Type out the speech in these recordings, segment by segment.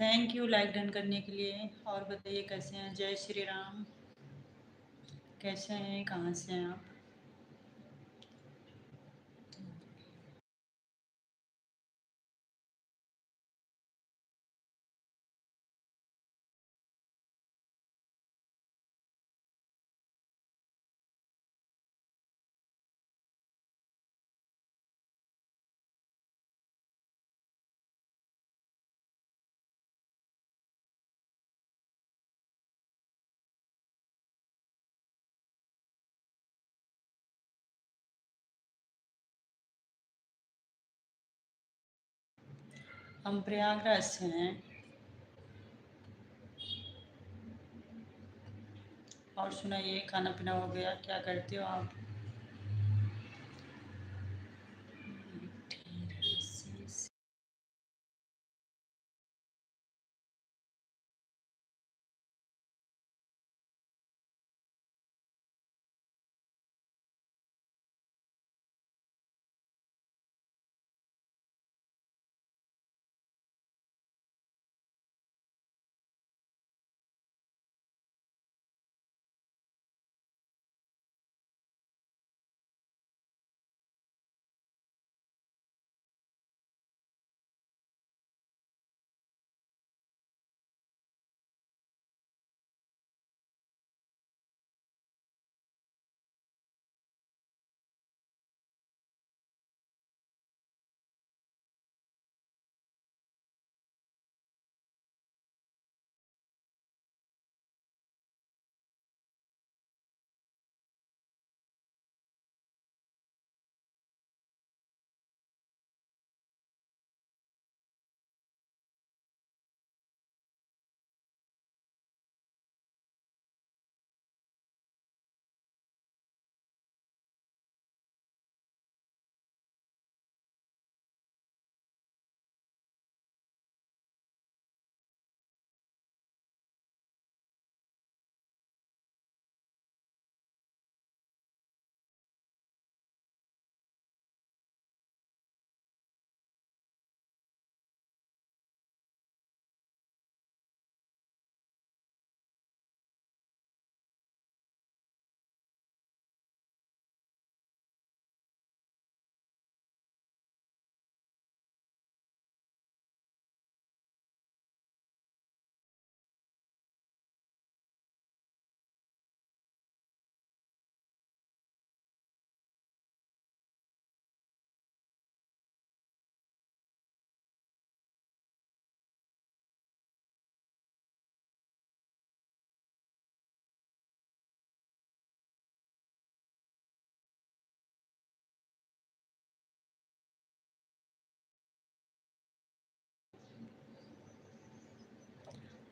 Thank you like done करने के लिए। और बताइए कैसे हैं? जय श्री राम। कैसे हैं? कहाँ से हैं आप? हम प्रयागराज से हैं। और सुनाइए, खाना पीना हो गया? क्या करते हो आप?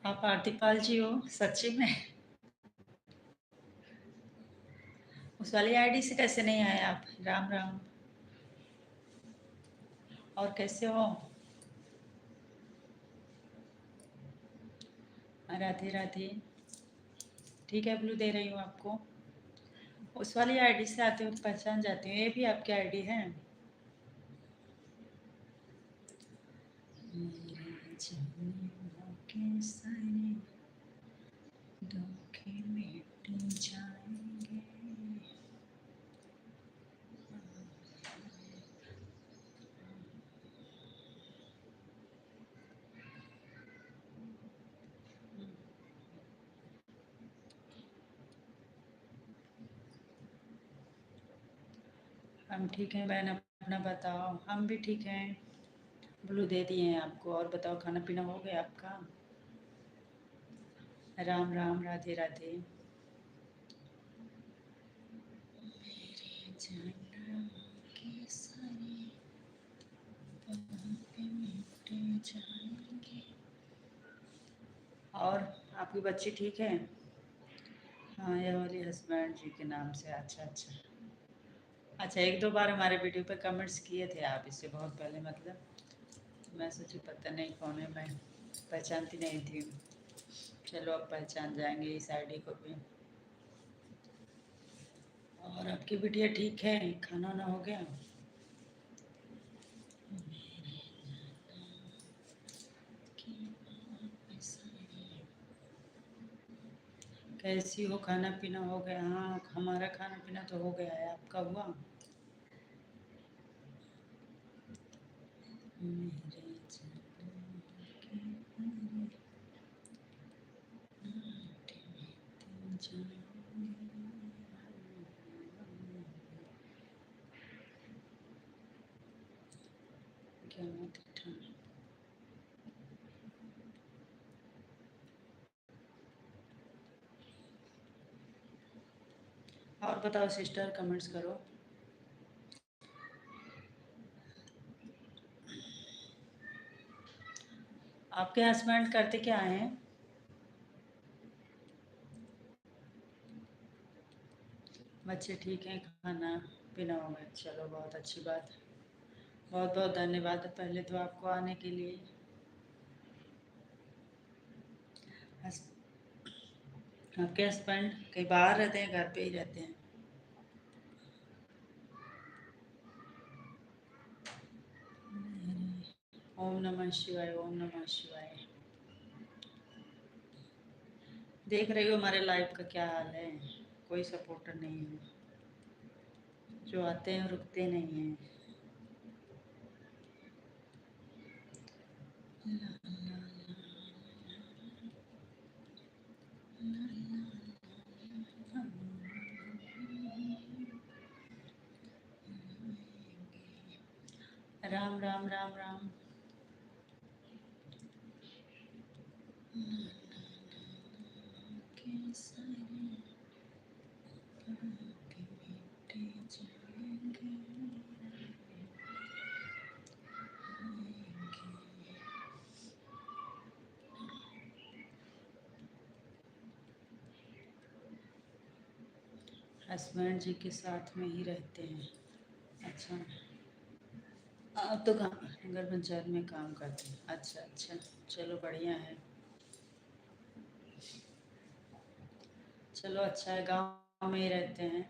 आप आरतीपाल जी हो सच्ची में? उस वाली आईडी से कैसे नहीं आए आप? राम राम। और कैसे हो? राधे राधे। ठीक है, ब्लू दे रही हूँ आपको। उस वाली आईडी से आते हो तो पहचान जाती हूँ, ये भी आपकी आईडी है। मेरे जन्मों के सारे धोखे मिट जाएंगे। हम ठीक हैं बहन, अपना बताओ। हम भी ठीक हैं। ब्लू दे दिए हैं आपको। और बताओ, खाना पीना हो गया आपका? राम राम, राधे राधे। मेरे जन्म के सारे पाप मिट जाएंगे। और आपकी बच्ची ठीक है? हाँ, ये वाली हस्बैंड जी के नाम से। अच्छा अच्छा। अच्छा, एक दो बार हमारे वीडियो पे कमेंट्स किए थे आप, इससे बहुत पहले मतलब। मैं सोची पता नहीं कौन है, मैं पहचानती नहीं थी। चलो अब पहचान जाएंगे इस आईडी को भी। और आपकी बिटिया ठीक है? खाना वाना हो गया? कैसी हो? खाना पीना हो गया? हाँ, हमारा खाना पीना तो हो गया है, आपका हुआ? मेरे क्या दिखा? और बताओ सिस्टर, कमेंट्स करो। आपके हस्बैंड करते क्या हैं? बच्चे ठीक हैं? खाना पीना हो गया? चलो बहुत अच्छी बात। बहुत बहुत धन्यवाद पहले तो आपको आने के लिए। आपके हस्बैंड कहीं बाहर रहते हैं, घर पे ही रहते हैं? ओम नमः शिवाय, ओम नमः शिवाय। देख रही हो हमारे लाइफ का क्या हाल है? कोई सपोर्टर नहीं है, जो आते हैं रुकते नहीं हैं। राम राम राम राम। हस्बैंड जी के साथ में ही रहते हैं? अच्छा, आप तो नगर पंचायत में काम करते हैं? अच्छा अच्छा, चलो बढ़िया है। चलो अच्छा है, गांव में ही रहते हैं।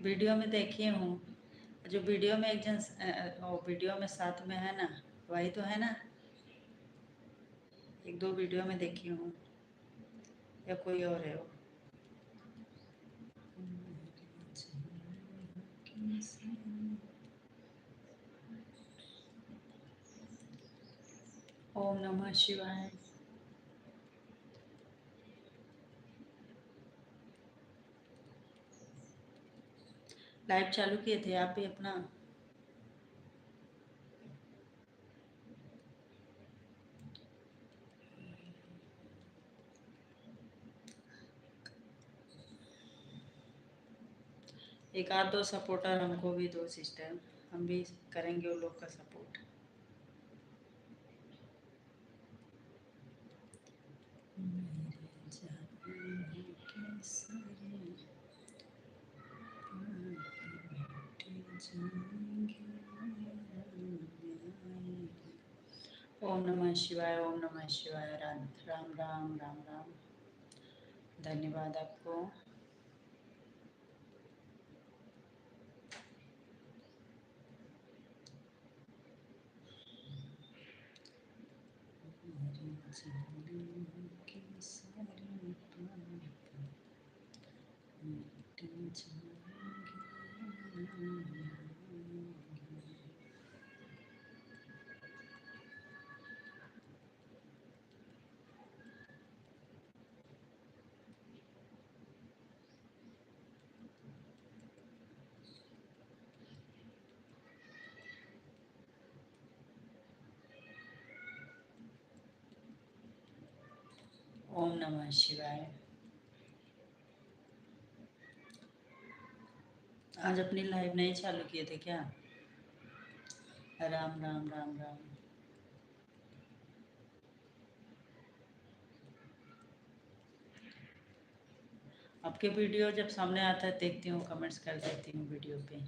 वीडियो में देखी हूँ, जो वीडियो में एक जन वो वीडियो में साथ में है ना, वही तो है ना? एक दो वीडियो में देखी हूँ, या कोई और है वो? ओम नमः शिवाय। लाइव चालू किए थे आप भी अपना? एक आध दो सपोर्टर हमको भी दो सिस्टर, हम भी करेंगे उन लोग का सपोर्ट। ओम नमः शिवाय, ओम नमः शिवाय। राम राम राम राम राम। धन्यवाद आपको। ओम नमः शिवाय। आज अपनी लाइव नहीं चालू किए थे क्या? राम राम राम राम। आपके वीडियो जब सामने आता है देखती हूँ, कमेंट्स कर देती हूँ वीडियो पे।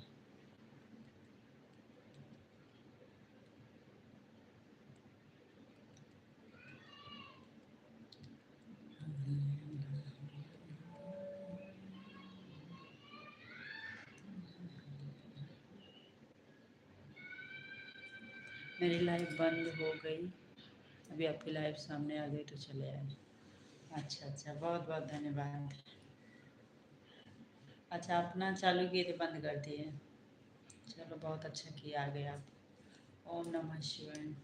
मेरी लाइव बंद हो गई, अभी आपकी लाइव सामने आ गई तो चले आए। अच्छा अच्छा, बहुत बहुत धन्यवाद। अच्छा, अपना चालू किए थे बंद कर दिए। चलो बहुत अच्छा किया, आ गए आप। ओम नमः शिवाय।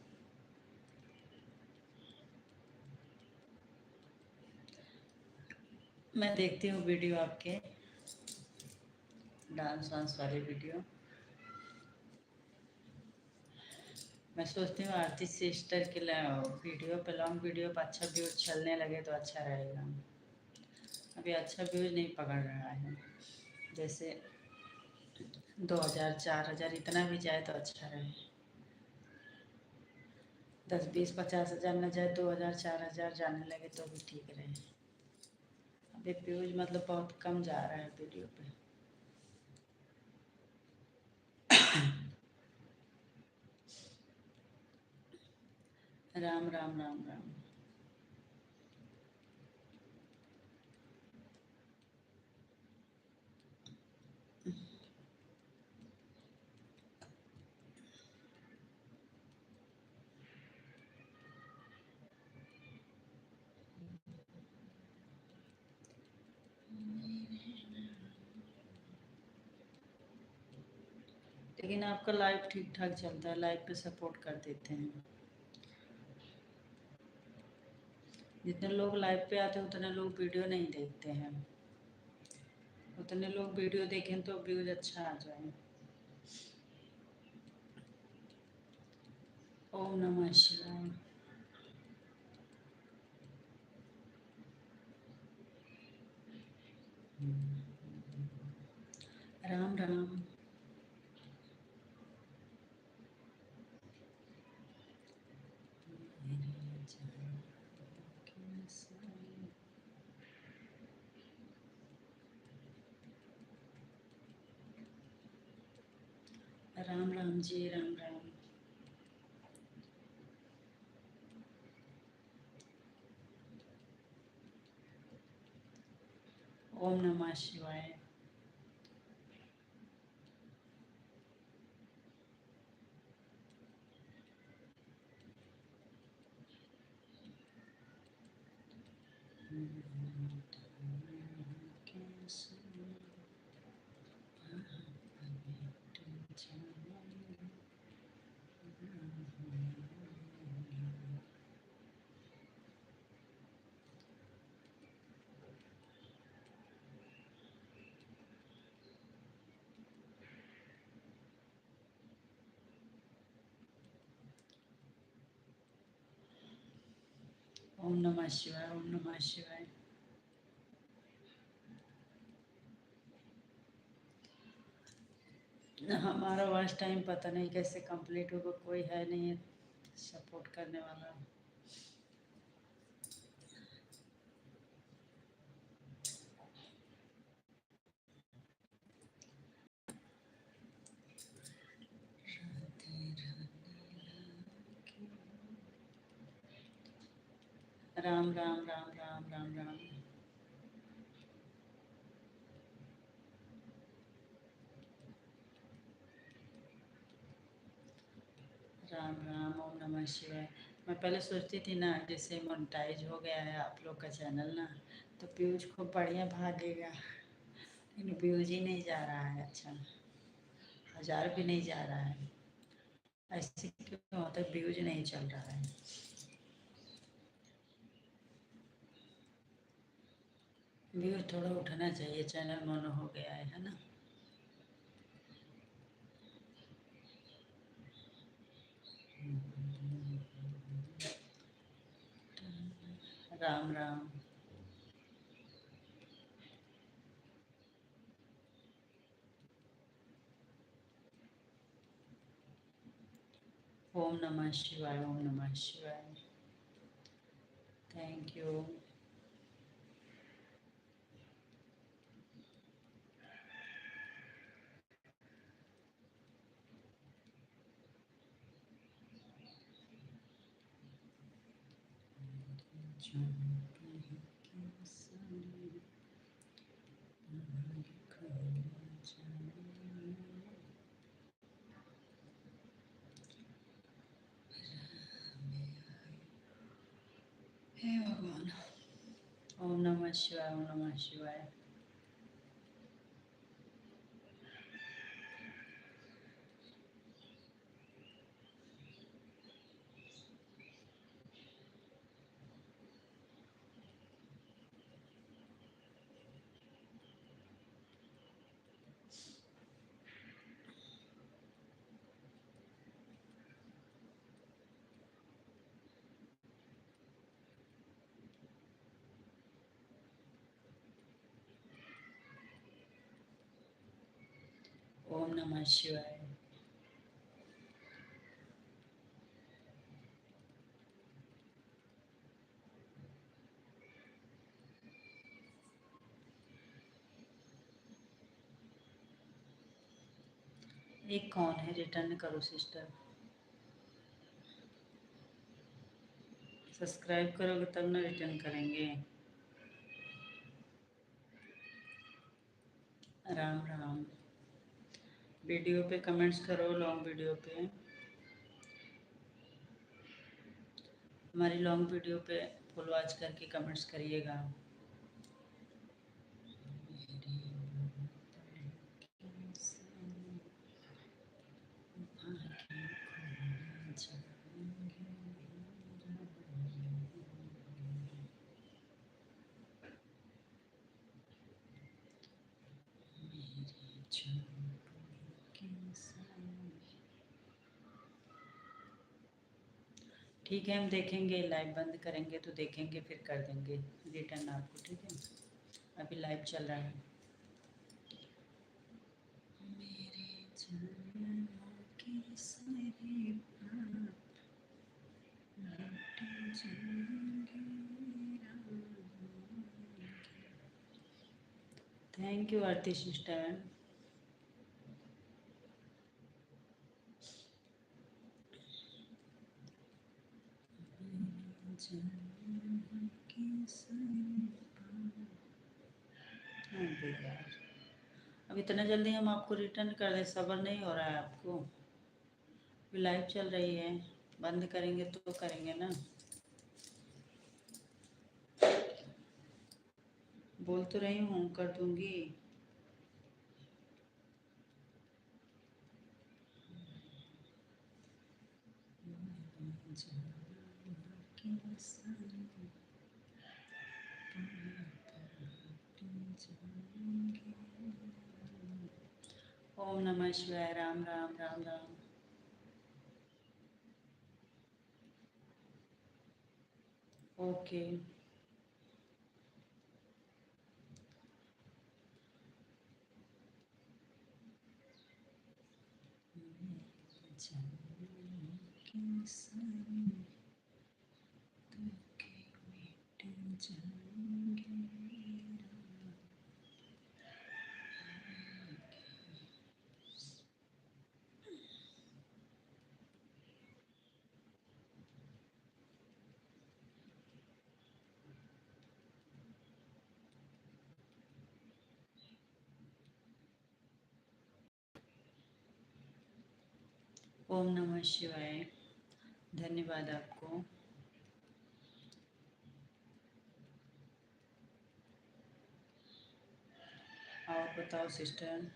मैं देखती हूँ वीडियो आपके, डांस वांस वाले वीडियो। मैं सोचती हूँ आरती सिस्टर के वीडियो पे, लॉन्ग वीडियो पे अच्छा व्यूज चलने लगे तो अच्छा रहेगा। अभी अच्छा व्यूज नहीं पकड़ रहा है, जैसे 2000 4000 इतना भी जाए तो अच्छा रहे। 10 20 50 हज़ार न जाए, 2000 4000 जाने लगे तो भी ठीक रहे। अभी व्यूज मतलब बहुत कम जा रहा है वीडियो पे। राम राम राम राम। लेकिन आपका लाइव ठीक ठाक चलता है, लाइव पे सपोर्ट कर देते हैं। जितने लोग लाइव पे आते हैं उतने लोग वीडियो नहीं देखते हैं। उतने लोग वीडियो देखें तो व्यूज अच्छा आ जाए। ओम नमः शिवाय। राम राम। राम राम जी, राम राम। ओम नमः शिवाय। ओम नमः शिवाय। ओम नमः शिवाय। हमारा वॉच टाइम पता नहीं कैसे कंप्लीट होगा, कोई है नहीं सपोर्ट करने वाला। राम राम राम राम राम राम। राम राम। ओम नमः शिवाय। मैं पहले सोचती थी ना, जैसे मोनेटाइज हो गया है आप लोग का चैनल ना, तो व्यूज खूब बढ़िया भागेगा, लेकिन व्यूज ही नहीं जा रहा है। अच्छा, 1000 भी नहीं जा रहा है। ऐसे क्यों होता है, व्यूज नहीं चल रहा है। व्यूज थोड़ा उठना चाहिए, चैनल मोनो हो गया है ना। राम राम। ओम नमः शिवाय। ओम नमः शिवाय। Thank you. हे भगवान। ओम नमः शिवाय, ओम नमः शिवाय। ओम नमः शिवाय। एक कौन है? रिटर्न करो सिस्टर। सब्सक्राइब करोगे तब ना रिटर्न करेंगे। राम राम। वीडियो पे कमेंट्स करो, लॉन्ग वीडियो पे। हमारी लॉन्ग वीडियो पे फुल वॉच करके कमेंट्स करिएगा। ठीक है, हम देखेंगे, लाइव बंद करेंगे तो देखेंगे, फिर कर देंगे रिटर्न आपको। ठीक है, अभी लाइव चल रहा है। मेरे जन्मों की सारी बात मिट जाएंगी। Thank you Aarti sister. अब इतना जल्दी हम आपको रिटर्न कर दें, सब्र नहीं हो रहा है आपको? लाइव चल रही है, बंद करेंगे तो करेंगे ना। बोल तो रही हूँ कर दूंगी। ओम नमः शिवाय। राम राम, राम राम। ओके। ओम नमः शिवाय। धन्यवाद आपको। और बताओ सिस्टर,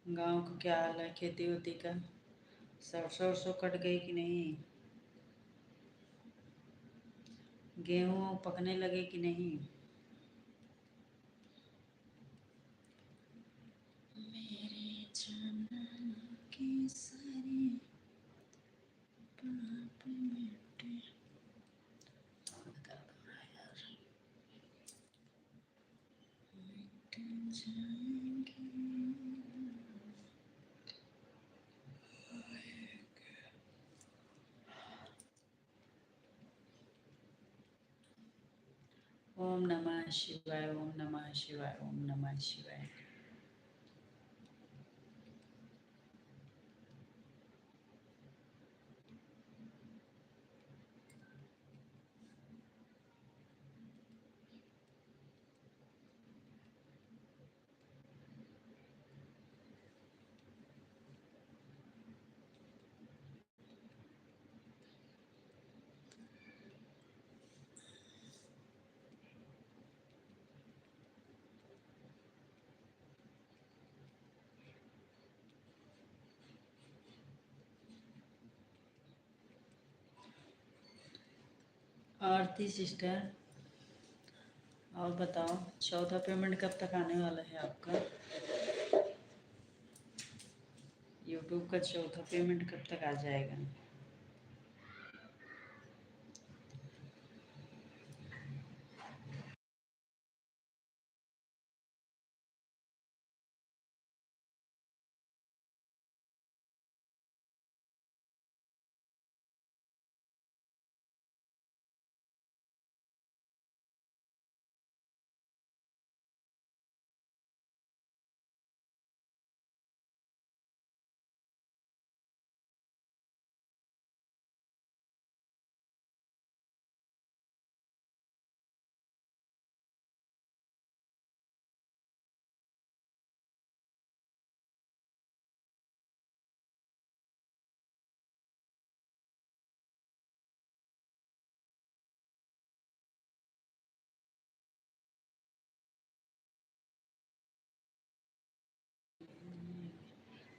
गांव का क्या हाल है? खेती वेती का सरसों वरसों कट गई कि नहीं? गेहूँ पकने लगे कि नहीं? मेरे जन्म की सारी पाप मिटे। मिट जाएंगे। ओम नमः शिवाय, ओम नमः शिवाय, ओम नमः शिवाय। आरती सिस्टर, और बताओ चौथा पेमेंट कब तक आने वाला है आपका? यूट्यूब का चौथा पेमेंट कब तक आ जाएगा?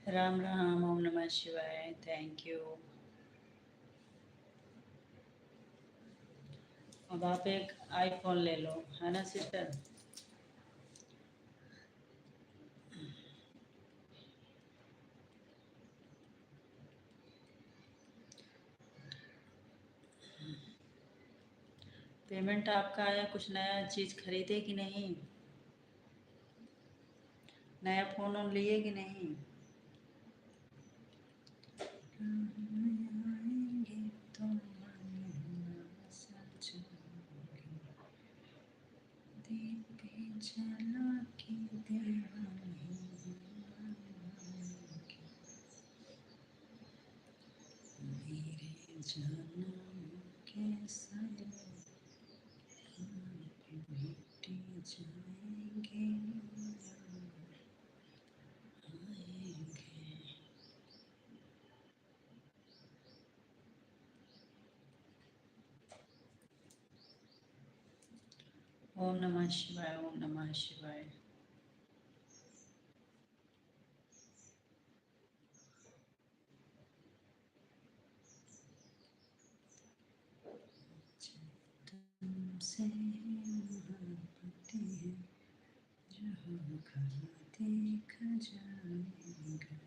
राम राम, ओम नमः शिवाय। Thank you. अब आप एक आईफोन ले लो, है ना सिस्टर? पेमेंट आपका आया? कुछ नया चीज़ खरीदे कि नहीं? नया फ़ोन ऑन लिए कि नहीं? ओम नमः शिवाय, ओम नमः शिवाय। तुमसे मोहब्बत है जो होगा देखा जाएगा।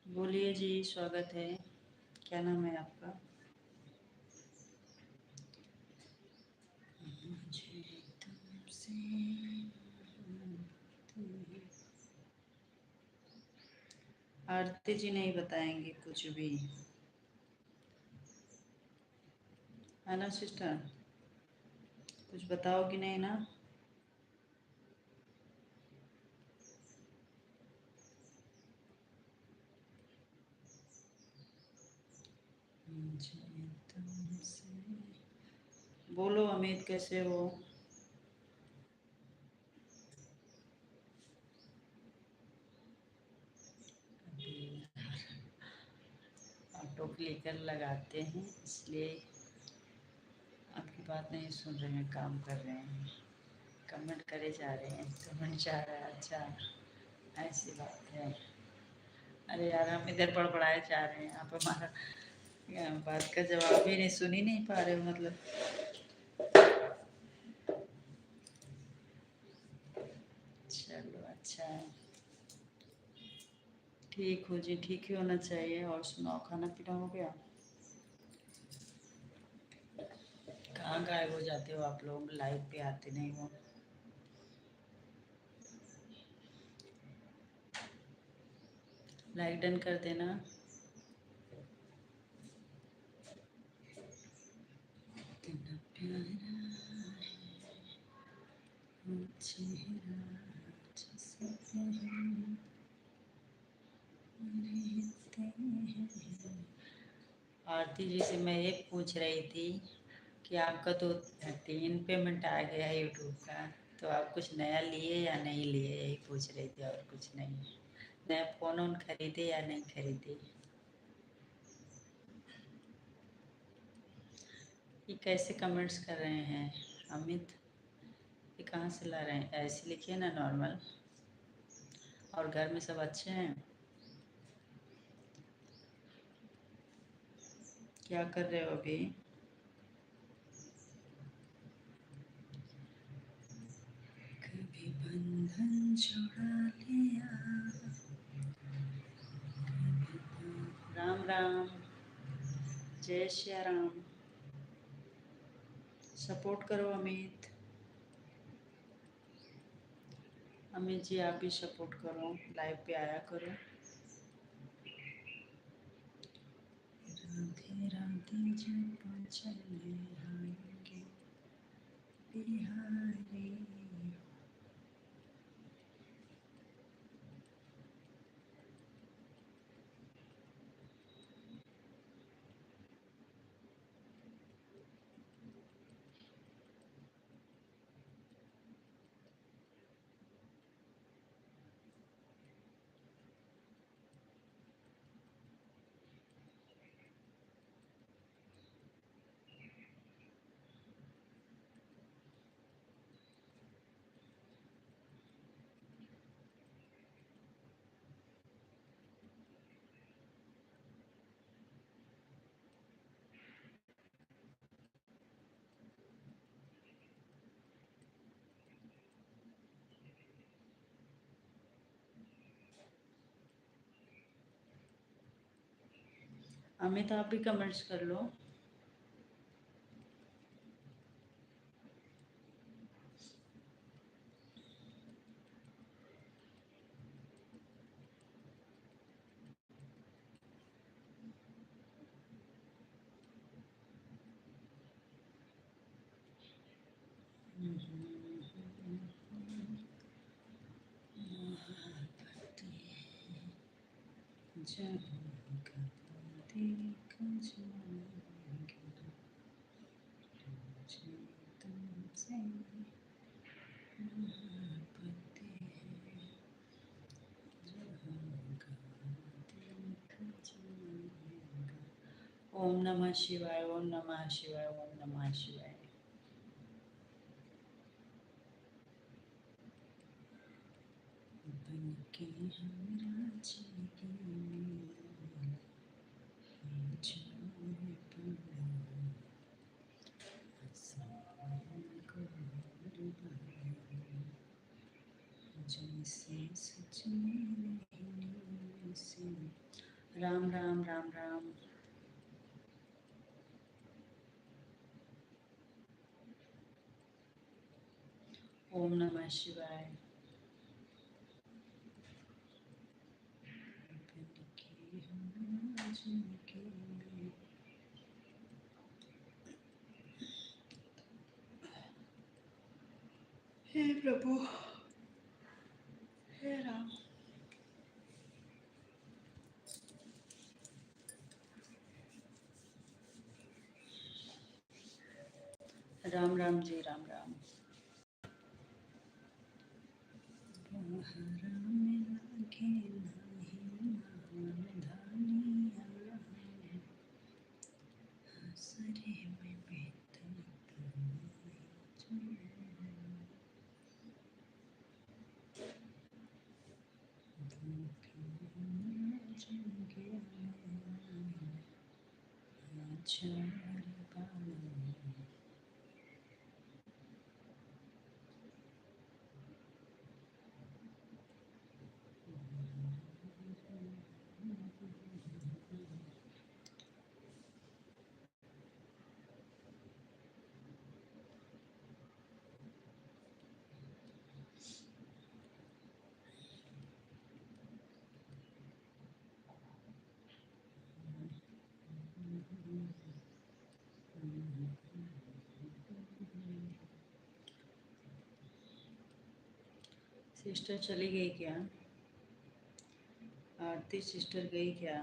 बोलिए जी, स्वागत है। क्या नाम है आपका? मुझे तुमसे आरती जी नहीं बताएंगे कुछ भी, है ना सिस्टर? कुछ बताओगी नहीं ना? मुझे तुमसे बोलो। अमित कैसे हो? ऑटो क्लिकर लगाते हैं इसलिए आपकी बात नहीं सुन रहे हैं, काम कर रहे हैं। कमेंट करे जा रहे हैं, कमेंट जा रहा है। अच्छा, ऐसी बात है। अरे यार, हम इधर बड़बड़ाए जा रहे हैं, आप हमारा बात का जवाब ही नहीं, सुन ही नहीं पा रहे हो मतलब। चलो अच्छा है। ठीक हो जी, ठीक ही होना चाहिए। और सुनाओ, खाना पीना हो गया? कहाँ गायब हो जाते हो आप लोग, लाइव पे आते नहीं हो। लाइक डन कर देना। इतना प्यारा है वो चेहरा जिसे पहले आरती जी से मैं ये पूछ रही थी कि आपका तो 3 पेमेंट आ गया है यूट्यूब का, तो आप कुछ नया लिए या नहीं लिए, यही पूछ रही थी और कुछ नहीं। नया फ़ोन वोन खरीदे या नहीं खरीदे? ये कैसे कमेंट्स कर रहे हैं अमित? ये कहाँ से ला रहे हैं? ऐसे लिखिए ना, नॉर्मल। और घर में सब अच्छे हैं? क्या कर रहे हो अभी? कभी बंधन छुड़ा लिया। राम राम, जय श्री राम। सपोर्ट करो अमित। अमित जी आप भी सपोर्ट करो, लाइव पे आया करो। राधे राधे जब चले आएंगे बिहारी। अमित आप भी कमेंट्स कर लो। ओम नमः शिवाय, ओम नमः शिवाय, ओम नमः शिवाय। बनके हमरा जिंदगी में छोड़ पड़ा, आसमान को बरबाद, जैसे सच में नहीं से। राम राम राम राम। ओम नमः शिवाय। बनके हमरा जिंदगी में। हे प्रभु, हे राम। राम राम जी, राम राम। बहरा में लागे नाही मान धानिया, हसरे में बेहतर जंगे चार बार। सिस्टर चली गई क्या? आरती सिस्टर गई क्या?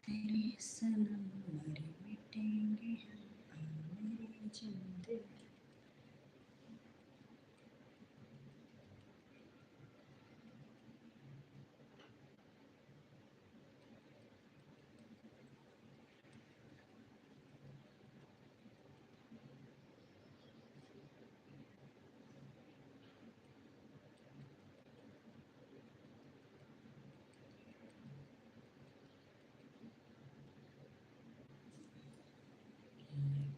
तेरे सनम मर मिटेंगे हम, मेरी जिंदगी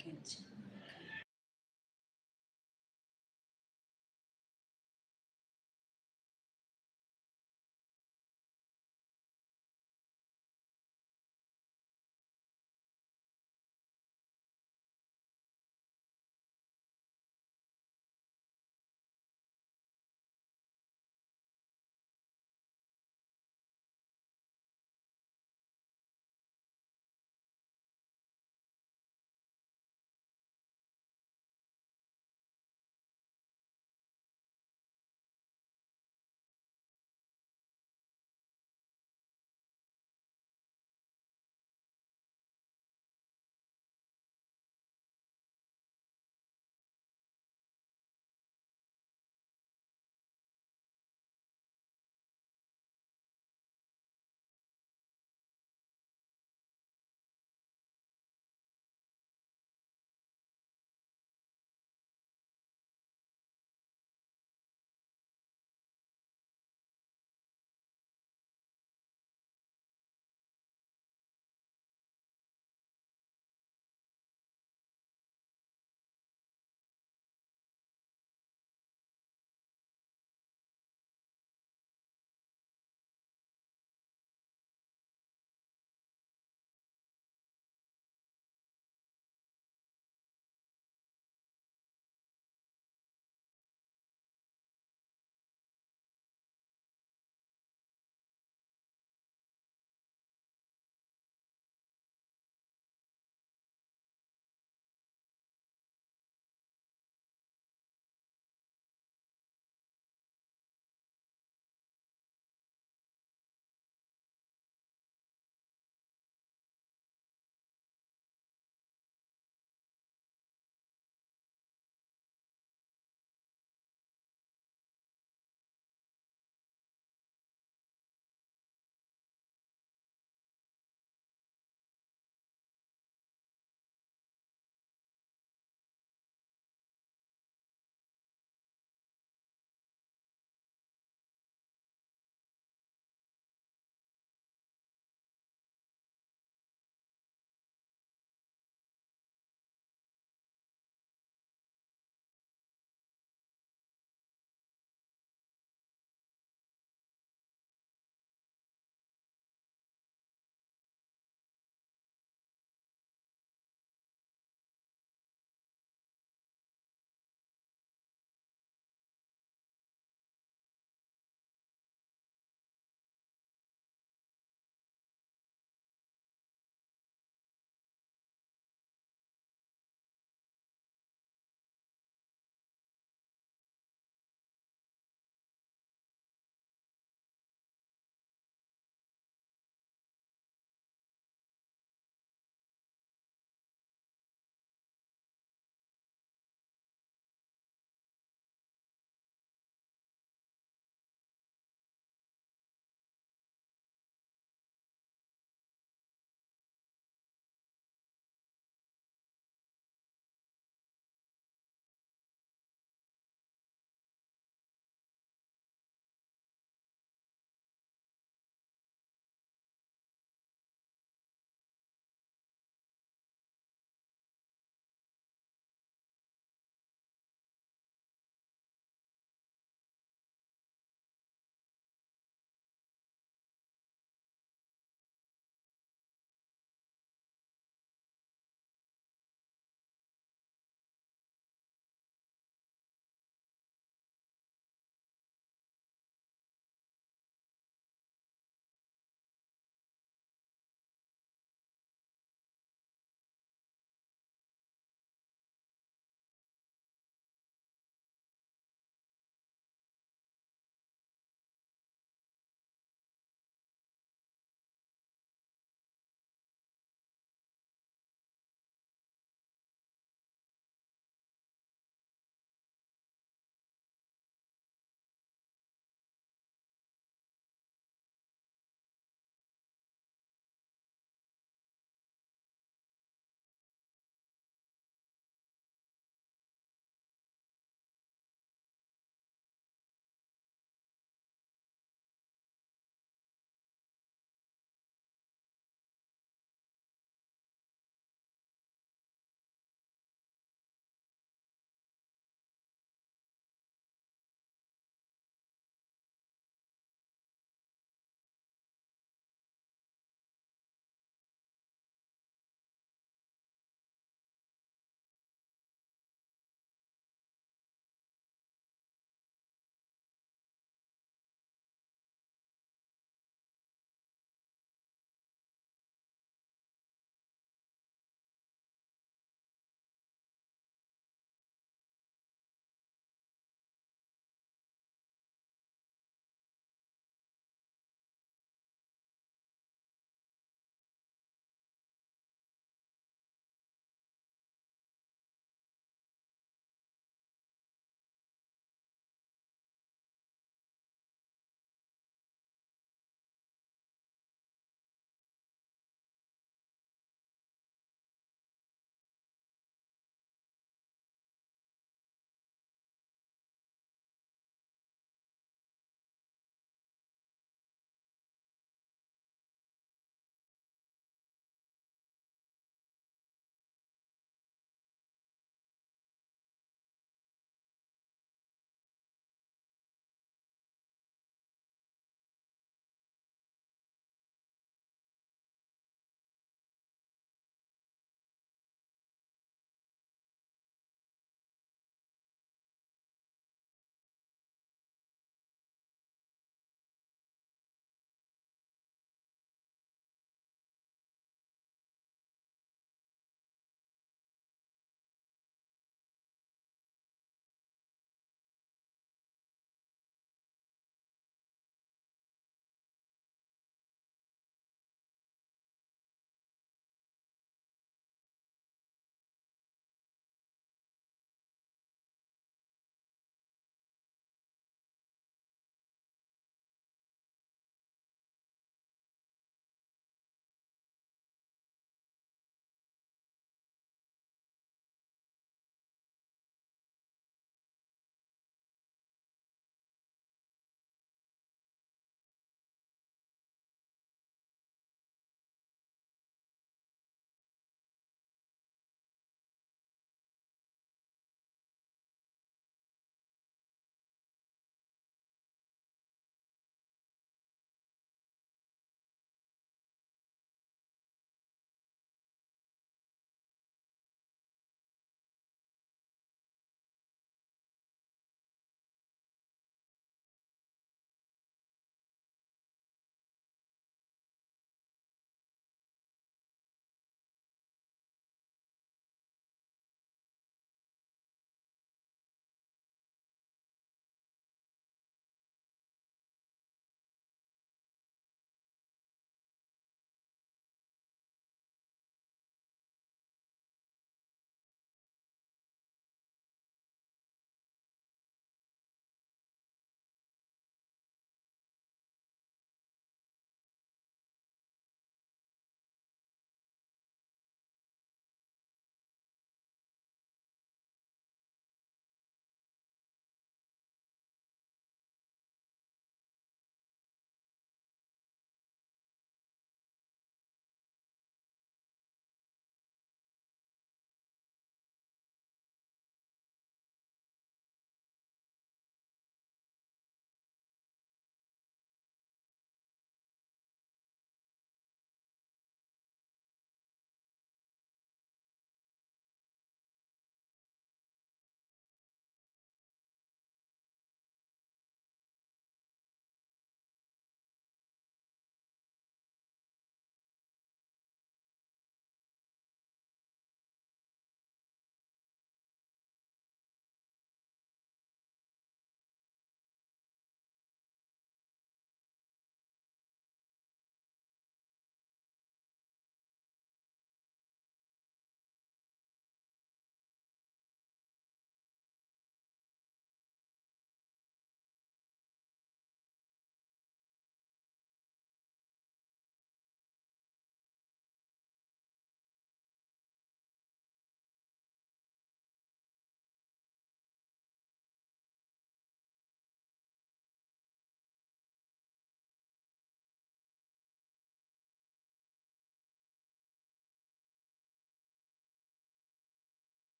के जा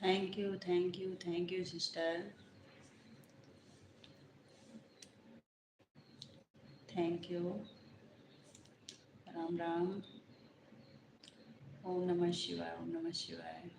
thank you, thank you, thank you sister, thank you. Ram Ram. ओम नमः शिवाय, ओम नमः शिवाय।